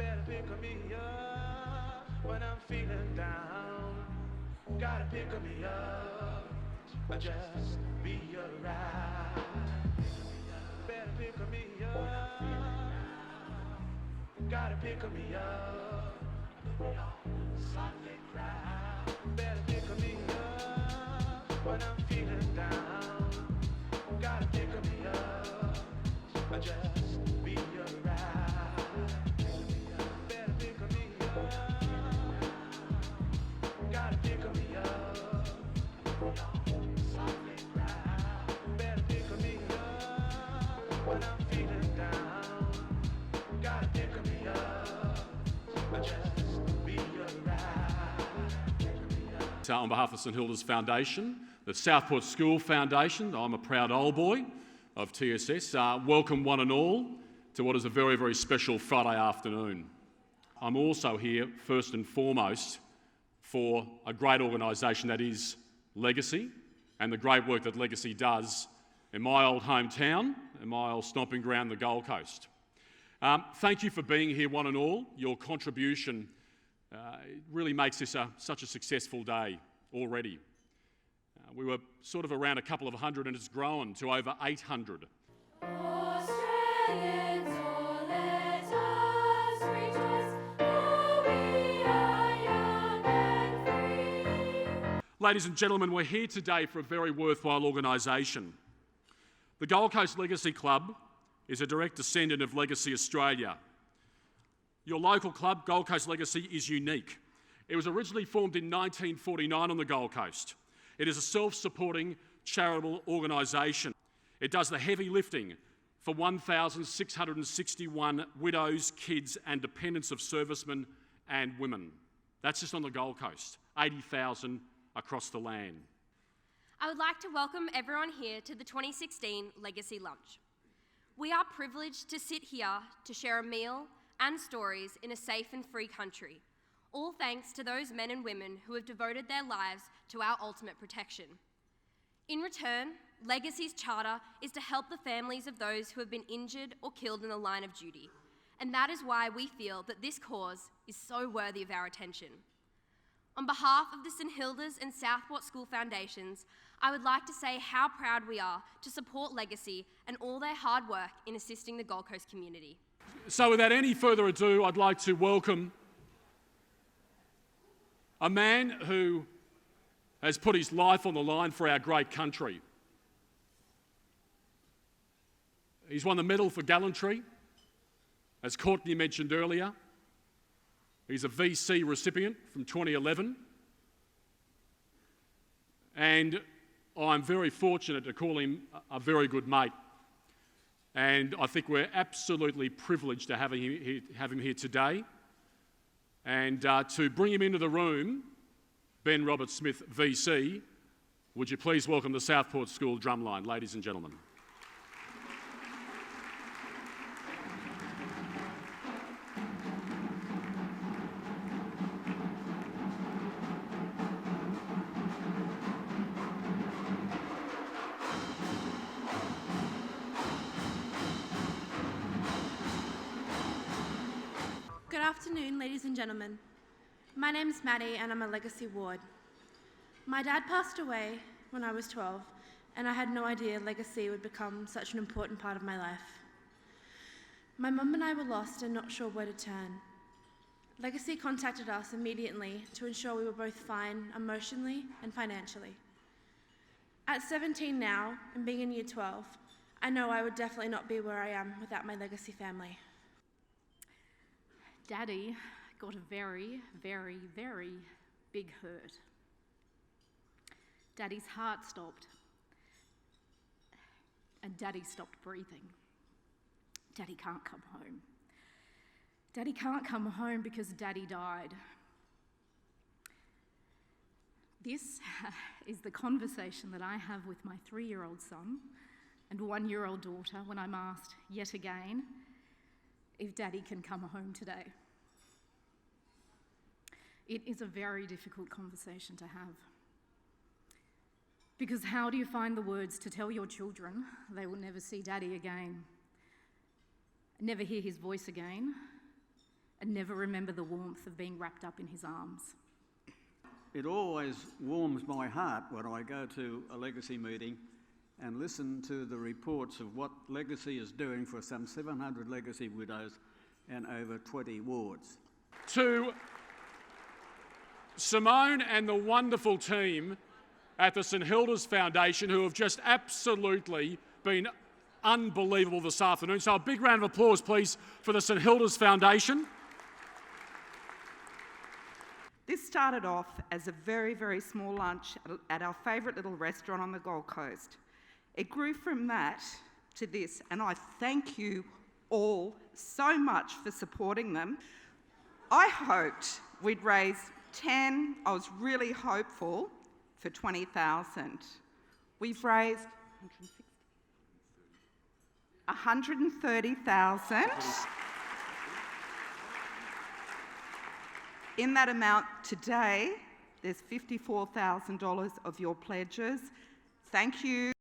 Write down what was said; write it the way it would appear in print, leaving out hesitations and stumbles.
Better pick me up when I'm feeling down. Gotta pick me up, or just be around. Better pick me up. Gotta pick me up. Softly cry. Better pick me up when I'm feeling down. Gotta pick me up, or just be around. Better pick me up. Gotta pick me up. Softly cry. Better pick me up when I'm feeling down. Gotta pick me up, or just be around. On behalf of St Hilda's Foundation, the Southport School Foundation, I'm a proud old boy of TSS. Welcome one and all to what is a very, very special Friday afternoon. I'm also here, first and foremost, for a great organisation that is Legacy and the great work that Legacy does in my old hometown, in my old stomping ground, the Gold Coast. Thank you for being here, one and all. Your contribution really makes this such a successful day already. We were sort of around a couple of hundred and it's grown to over 800. Australians, oh, let us rejoice, for we are young and free. Ladies and gentlemen, we're here today for a very worthwhile organisation. The Gold Coast Legacy Club is a direct descendant of Legacy Australia. Your local club, Gold Coast Legacy, is unique. It was originally formed in 1949 on the Gold Coast. It is a self-supporting charitable organisation. It does the heavy lifting for 1,661 widows, kids and dependents of servicemen and women. That's just on the Gold Coast, 80,000 across the land. I would like to welcome everyone here to the 2016 Legacy Lunch. We are privileged to sit here to share a meal and stories in a safe and free country, all thanks to those men and women who have devoted their lives to our ultimate protection. In return, Legacy's charter is to help the families of those who have been injured or killed in the line of duty, and that is why we feel that this cause is so worthy of our attention. On behalf of the St Hilda's and Southport School Foundations, I would like to say how proud we are to support Legacy and all their hard work in assisting the Gold Coast community. So without any further ado, I'd like to welcome a man who has put his life on the line for our great country. He's won the Medal for Gallantry, as Courtney mentioned earlier. He's a VC recipient from 2011. And I'm very fortunate to call him a very good mate. And I think we're absolutely privileged to have him here today. And to bring him into the room, Ben Robert Smith, VC, would you please welcome the Southport School drumline, ladies and gentlemen. Good afternoon, ladies and gentlemen. My name's Maddie and I'm a Legacy ward. My dad passed away when I was 12 and I had no idea Legacy would become such an important part of my life. My mum and I were lost and not sure where to turn. Legacy contacted us immediately to ensure we were both fine emotionally and financially. At 17 now and being in year 12, I know I would definitely not be where I am without my Legacy family. Daddy got a very, very, very big hurt. Daddy's heart stopped, and Daddy stopped breathing. Daddy can't come home. Daddy can't come home because Daddy died. This is the conversation that I have with my 3-year-old son and 1-year-old daughter when I'm asked yet again if Daddy can come home today. It is a very difficult conversation to have. Because how do you find the words to tell your children they will never see Daddy again, never hear his voice again, and and never remember the warmth of being wrapped up in his arms. It always warms my heart when I go to a Legacy meeting and listen to the reports of what Legacy is doing for some 700 Legacy widows and over 20 wards. To Simone and the wonderful team at the St Hilda's Foundation, who have just absolutely been unbelievable this afternoon. So a big round of applause, please, for the St Hilda's Foundation. This started off as a very, very small lunch at our favourite little restaurant on the Gold Coast. It grew from that to this, and I thank you all so much for supporting them. I hoped we'd raise 10, I was really hopeful for 20,000. We've raised 130,000. In that amount today, there's $54,000 of your pledges. Thank you.